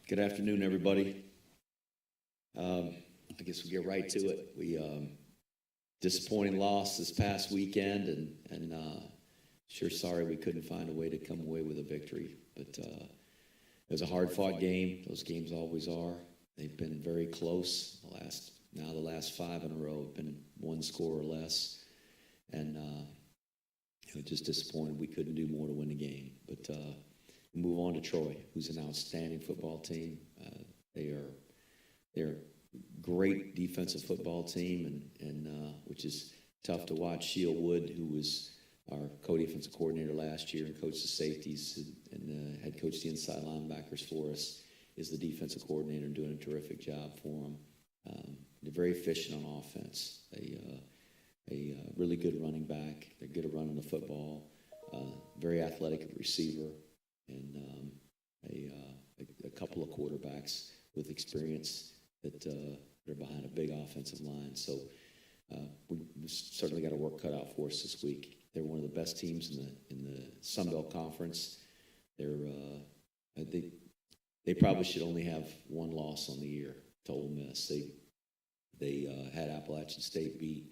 Good afternoon, everybody. I guess we'll get right to it. We disappointing loss this past weekend, and sure sorry we couldn't find a way to come away with a victory. But it was a hard-fought game. Those games always are. They've been very close. The last 5 in a row have been one score or less, and just disappointed we couldn't do more to win the game. But move on to Troy, who's an outstanding football team. They're a great defensive football team, and which is tough to watch. Sheil Wood, who was our co-defensive coordinator last year and coached the safeties and had coached the inside linebackers for us, is the defensive coordinator and doing a terrific job for them. They're very efficient on offense. A really good running back. They're good at running the football. Very athletic receiver, and a couple of quarterbacks with experience that are behind a big offensive line. So we certainly got a work cut out for us this week. They're one of the best teams in the Sun Belt Conference. They probably should only have one loss on the year to Ole Miss. They had Appalachian State beat,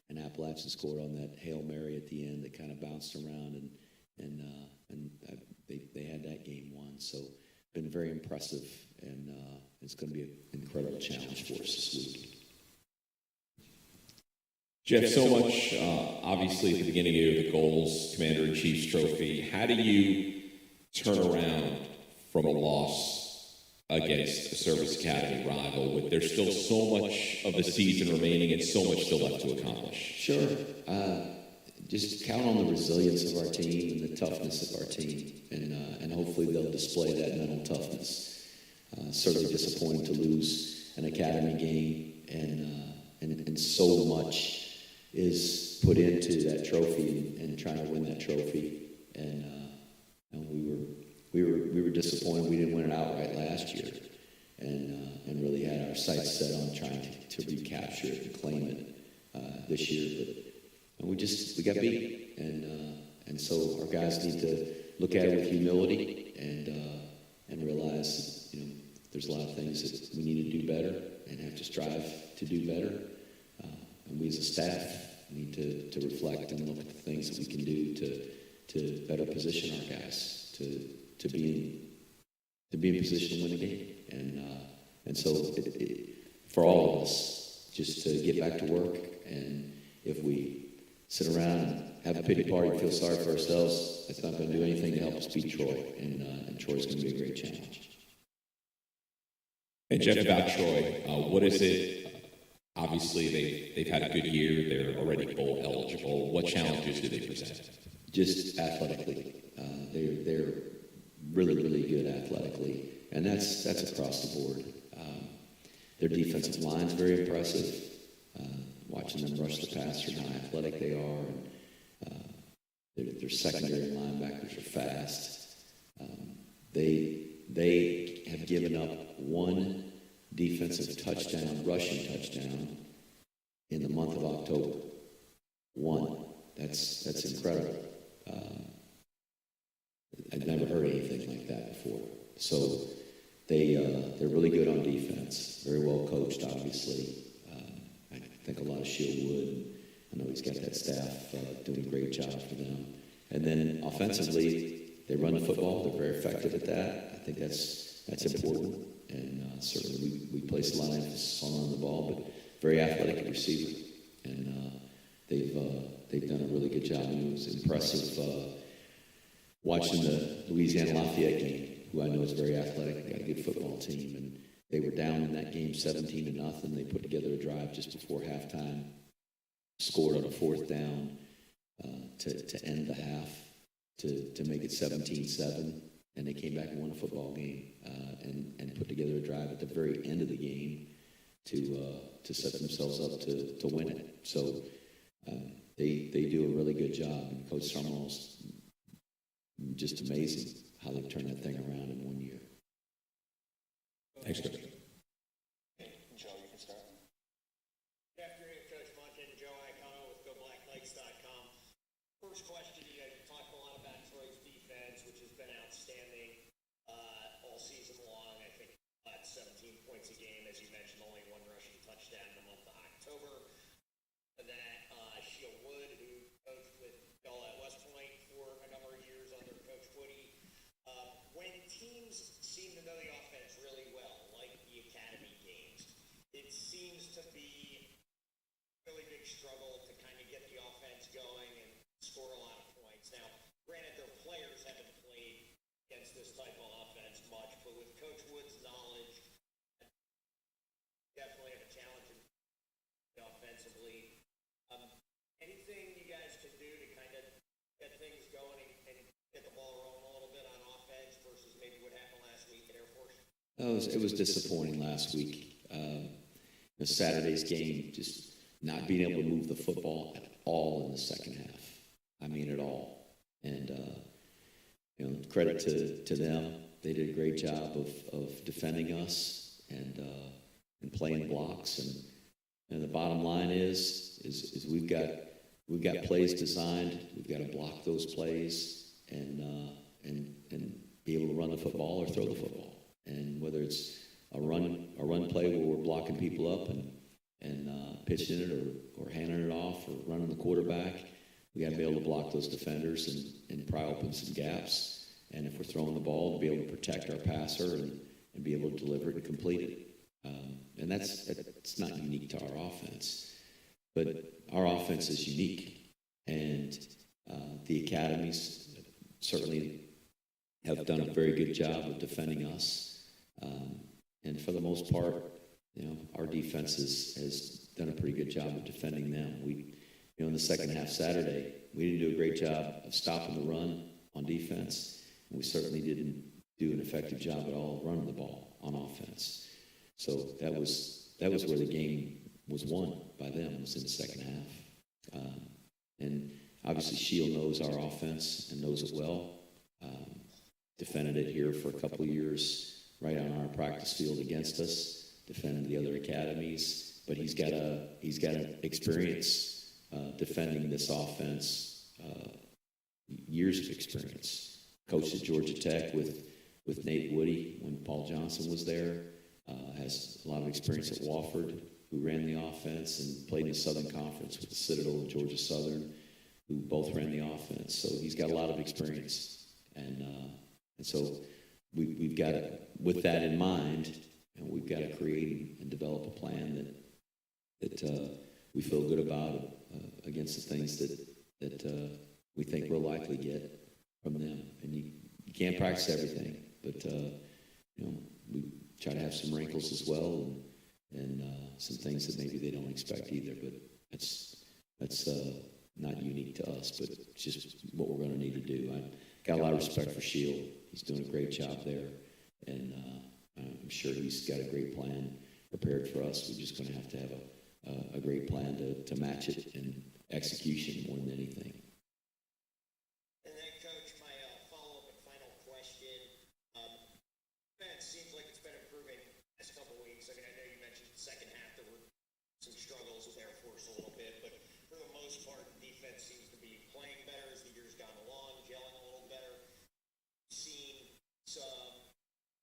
and Appalachian scored on that Hail Mary at the end that kind of bounced around, and they had that game won. So been very impressive, and it's going to be an incredible challenge for us this week. Jeff, so much, obviously, at the beginning of the goals, Commander-in-Chief's trophy. How do you turn around from a loss against a Service Academy rival with there's still so much of the season remaining and so much still left to accomplish? Sure. Just count on the resilience of our team and the toughness of our team, and hopefully they'll display that mental toughness. Certainly disappointing to lose an Academy game, and so much is put into that trophy and trying to win that trophy. And we were disappointed we didn't win it outright last year, and really had our sights set on trying to recapture it and claim it this year. But we got beat, and so our guys need to look at it with humility and realize that, there's a lot of things that we need to do better and have to strive to do better. And we as a staff need to reflect and look at the things that we can do to better position our guys to be in position to win the game. And so for all of us, just to get back to work, and if we sit around and have a pity party and feel sorry for ourselves, it's not going to do anything to help us beat Troy, and Troy's going to be a great challenge. And Jeff, about Troy, what is it? Obviously, they've had a good year. They're already bowl eligible. What challenges do they present? Just athletically. They're really, really good athletically, and that's across the board. Their defensive line's very impressive. Watching them rush the passer and how athletic they are, and their secondary linebackers are fast. They have given up one defensive touchdown, rushing touchdown, in the month of October. One. That's incredible. I'd never heard anything like that before. So they're really good on defense. Very well coached, obviously. I think a lot of Sheil Wood. I know he's got that staff doing a great job for them. And then offensively, they run the football. They're very effective at that. I think that's important. And certainly we place a lot of emphasis on running the ball, but very athletic receiver. And they've done a really good job. And it was impressive watching the Louisiana Lafayette game, who I know is very athletic. They got a good football team, and they were down in that game 17-0. They put together a drive just before halftime, scored on a fourth down to end the half to make it 17-7, and they came back and won a football game and put together a drive at the very end of the game to set themselves up to win it. So they do a really good job, and Coach Summerall's just amazing how they've turned that thing around in 1 year. Thanks, Coach. Joe, you can start. Good afternoon, Coach Monken. Joe Iacono with GoBlackLakes.com. First question, you guys talked a lot about Troy's defense, which has been outstanding all season long. I think points a game, as you mentioned, only one rushing touchdown in the month of October. That Sheil Wood, who coached with y'all at West Point for a number of years under Coach Woody. When teams seem to know the offense really well, like the academy games, it seems to be a really big struggle to kind of get the offense going and score a lot of points. Now, granted, their players haven't played against this type of offense much, but with Coach Wood's knowledge, definitely have a challenge offensively. Anything you guys can do to kind of get things going and get the ball rolling a little bit on offense versus maybe what happened last week at Air Force? It was disappointing last week. Saturday's game, just not being able to move the football at all in the second half. I mean, at all. And, credit to them. They did a great job of defending us and playing blocks. And the bottom line is we've got plays designed. We've got to block those plays and be able to run the football or throw the football. And whether it's a run play where we're blocking people up and pitching it or handing it off or running the quarterback, we got to be able to block those defenders and pry open some gaps. And if we're throwing the ball, to be able to protect our passer and be able to deliver it and complete it. And that's not unique to our offense. But our offense is unique. And the academies certainly have done a very good job of defending us. And for the most part, our defense has done a pretty good job of defending them. In the second half Saturday, we didn't do a great job of stopping the run on defense. And we certainly didn't do an effective job at all of running the ball on offense. So that was where the game was won by them, was in the second half. And obviously Sheil knows our offense and knows it well. Defended it here for a couple of years right on our practice field against us, defended the other academies, but he's got an experience defending this offense, years of experience. Coached at Georgia Tech with Nate Woody when Paul Johnson was there. Has a lot of experience at Wofford, who ran the offense and played in the Southern Conference with the Citadel and Georgia Southern, who both ran the offense. So he's got a lot of experience, and so we've got to, with that in mind, and we've got to create and develop a plan that we feel good about against the things that we think we'll likely get from them. And you can't practice everything, but we try to have some wrinkles as well, and some things that maybe they don't expect either. But that's not unique to us, but it's just what we're going to need to do. I got a lot of respect for Sheil. He's doing a great job there, and I'm sure he's got a great plan prepared for us. We're just going to have a great plan to match it in execution more than anything. And then, Coach, my follow-up and final question. It seems like it's been improving the last couple of weeks. I mean, I know you mentioned the second half there were some struggles with Air Force a little bit, but for the most part, the defense seems to be playing better as the years gone along, gelling a little better. Seen some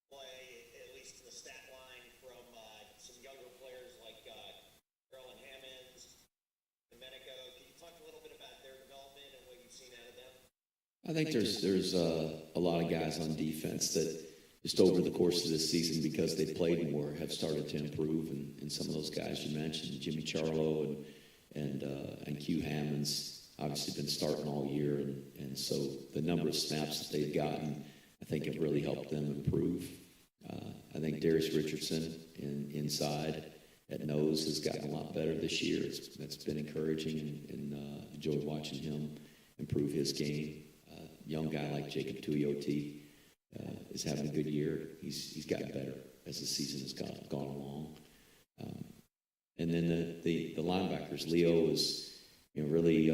play, at least to the stat line, from some younger players like Carolyn Hammonds, Domenico. Can you talk a little bit about their development and what you've seen out of them? I think there's a lot of guys on defense that just over the course of this season, because they played more, have started to improve. And some of those guys you mentioned, Jimmy Charlo and Q Hammonds, obviously been starting all year. And so the number of snaps that they've gotten, I think, have really helped them improve. I think Darius Richardson inside at nose has gotten a lot better this year. That's been encouraging, and enjoyed watching him improve his game. Young guy like Jacob Tuioti is having a good year. He's gotten better as the season has gone along. And then the linebackers, Leo is really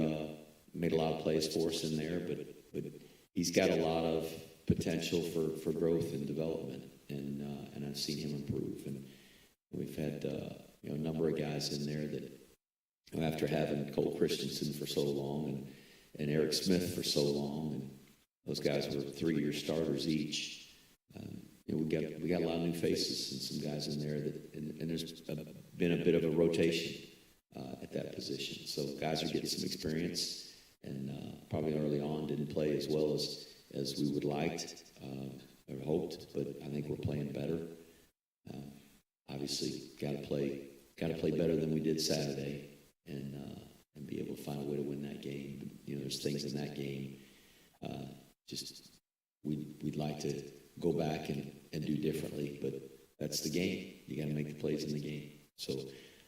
made a lot of plays for us in there, but he's got a lot of potential for growth and development, and I've seen him improve. And we've had a number of guys in there that, after having Cole Christensen for so long and Eric Smith for so long, and those guys were 3-year starters each. we got a lot of new faces and some guys in there and there's been a bit of a rotation at that position. So guys are getting some experience and probably early on didn't play as well as we would liked or hoped, but I think we're playing better. Obviously, got to play better than we did Saturday, and be able to find a way to win that game. But, there's things in that game. Just we'd like to go back and do differently, but that's the game. You got to make the plays in the game. So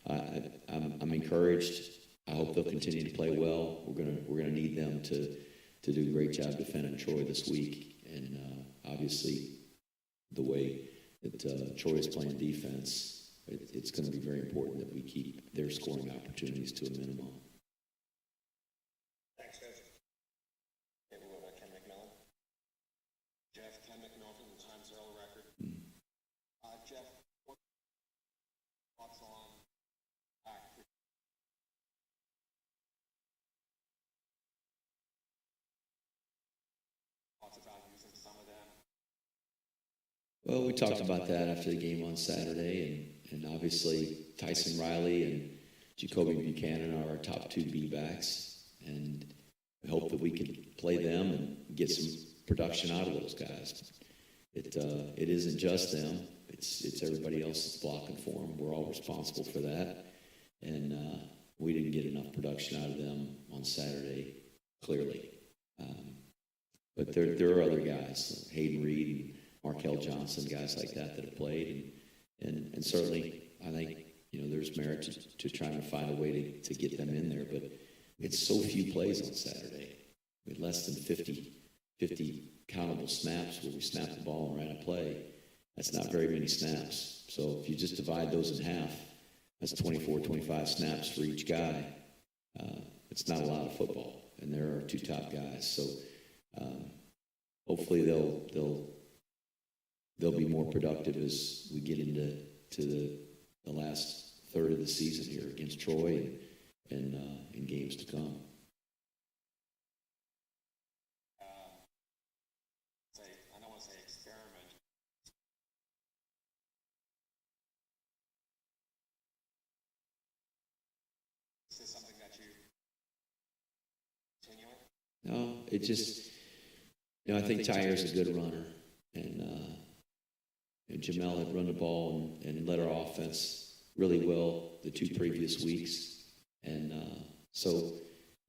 I'm encouraged. I hope they'll continue to play well. We're gonna need them to do a great job defending Troy this week, and obviously the way that Troy is playing defense, it's going to be very important that we keep their scoring opportunities to a minimum. Thanks, Coach. Okay, we'll go to Ken McMillan. Jeff, Ken McMillan from the Times Herald Record. Jeff, what thoughts on thoughts about using some of them? Well, we talked about that after the game on Saturday, and obviously Tyson Riley and Jacoby Buchanan are our top two B-backs, and we hope that we can play them and get some production out of those guys. It isn't just them; it's everybody else that's blocking for them. We're all responsible for that, and we didn't get enough production out of them on Saturday, clearly. But there are other guys, Hayden Reed and Markel Johnson, guys like that have played, and certainly I think there's merit to trying to find a way to get them in there. But it's so few plays on Saturday. We had less than 50 countable snaps where we snap the ball and ran a play. That's not very many snaps. So if you just divide those in half, that's 24, 25 snaps for each guy. It's not a lot of football, and there are two top guys. So hopefully they'll be more productive as we get into the last third of the season here against Troy and in games to come. I don't want to say experiment. Is this something that you continue with? No, it just, I think Tyre's a good runner, and Jamel had run the ball and led our offense really well the two previous weeks, and so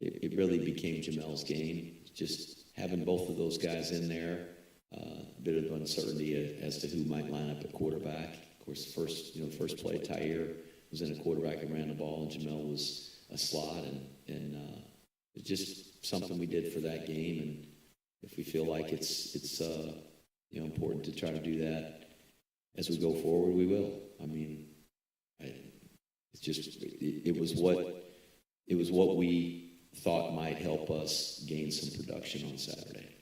it really became Jamel's game. Just having both of those guys in there, a bit of uncertainty as to who might line up at quarterback. Of course, the first play, Tyre was in a quarterback and ran the ball, and Jamel was a slot, and it's just something we did for that game. And if we feel like it's important to try to do that as we go forward, we will. I mean, it was what we thought might help us gain some production on Saturday.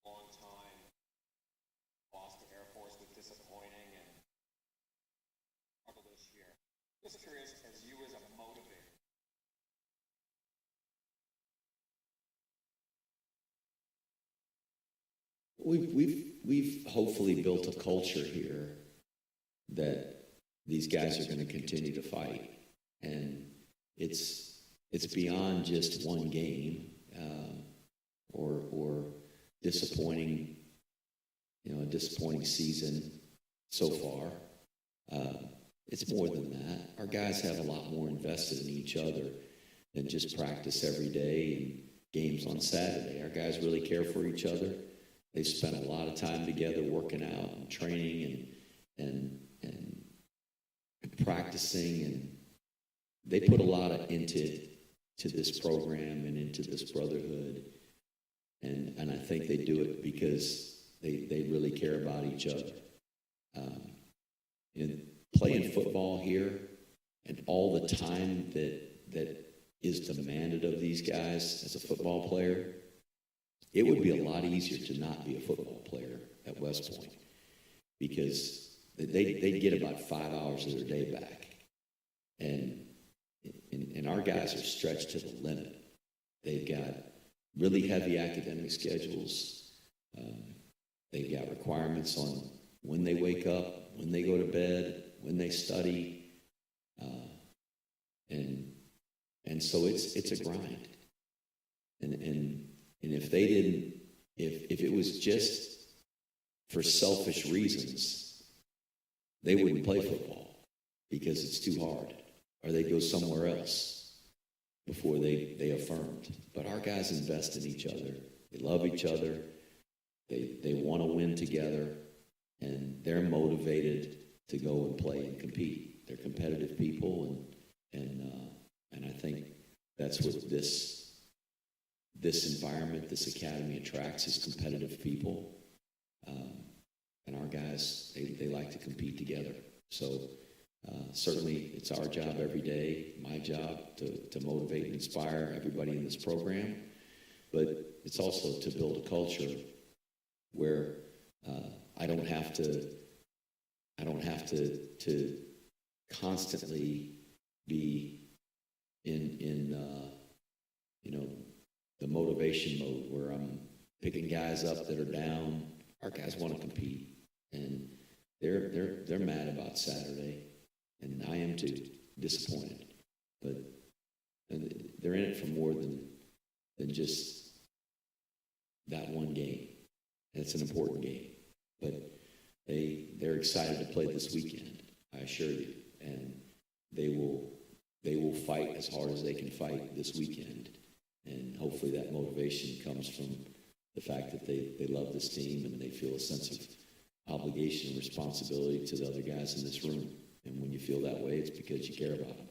Long time, lost to Air Force was disappointing and struggled this year. Just curious, as you as a motivator. We've hopefully built a culture here that these guys are going to continue to fight, and it's beyond just one game or disappointing, a disappointing season so far. It's more than that. Our guys have a lot more invested in each other than just practice every day and games on Saturday. Our guys really care for each other. They've spent a lot of time together working out and training and practicing, and they put a lot into this program and into this brotherhood. And I think they do it because they really care about each other. And playing football here and all the time that is demanded of these guys as a football player, it would be a lot easier to not be a football player at West Point, because they get about 5 hours of their day back, and our guys are stretched to the limit. They've got really heavy academic schedules. They've got requirements on when they wake up, when they go to bed, when they study, and so it's a grind. And if they didn't, if it was just for selfish reasons, they wouldn't play football because it's too hard, or they'd go somewhere else before they affirmed. But our guys invest in each other. They love each other. They want to win together, and they're motivated to go and play and compete. They're competitive people, and I think that's what this environment, this academy attracts, is competitive people. And our guys, they like to compete together. So certainly it's our job every day, my job, to motivate and inspire everybody in this program. But it's also to build a culture where I don't have to constantly be in the motivation mode where I'm picking guys up that are down. Our guys want to compete, and they're mad about Saturday, and I am too, disappointed. But they're in it for more than just that one game. And it's an important game, but they're excited to play this weekend, I assure you, and they will fight as hard as they can fight this weekend. And hopefully that motivation comes from the fact that they love this team and they feel a sense of obligation and responsibility to the other guys in this room. And when you feel that way, it's because you care about them.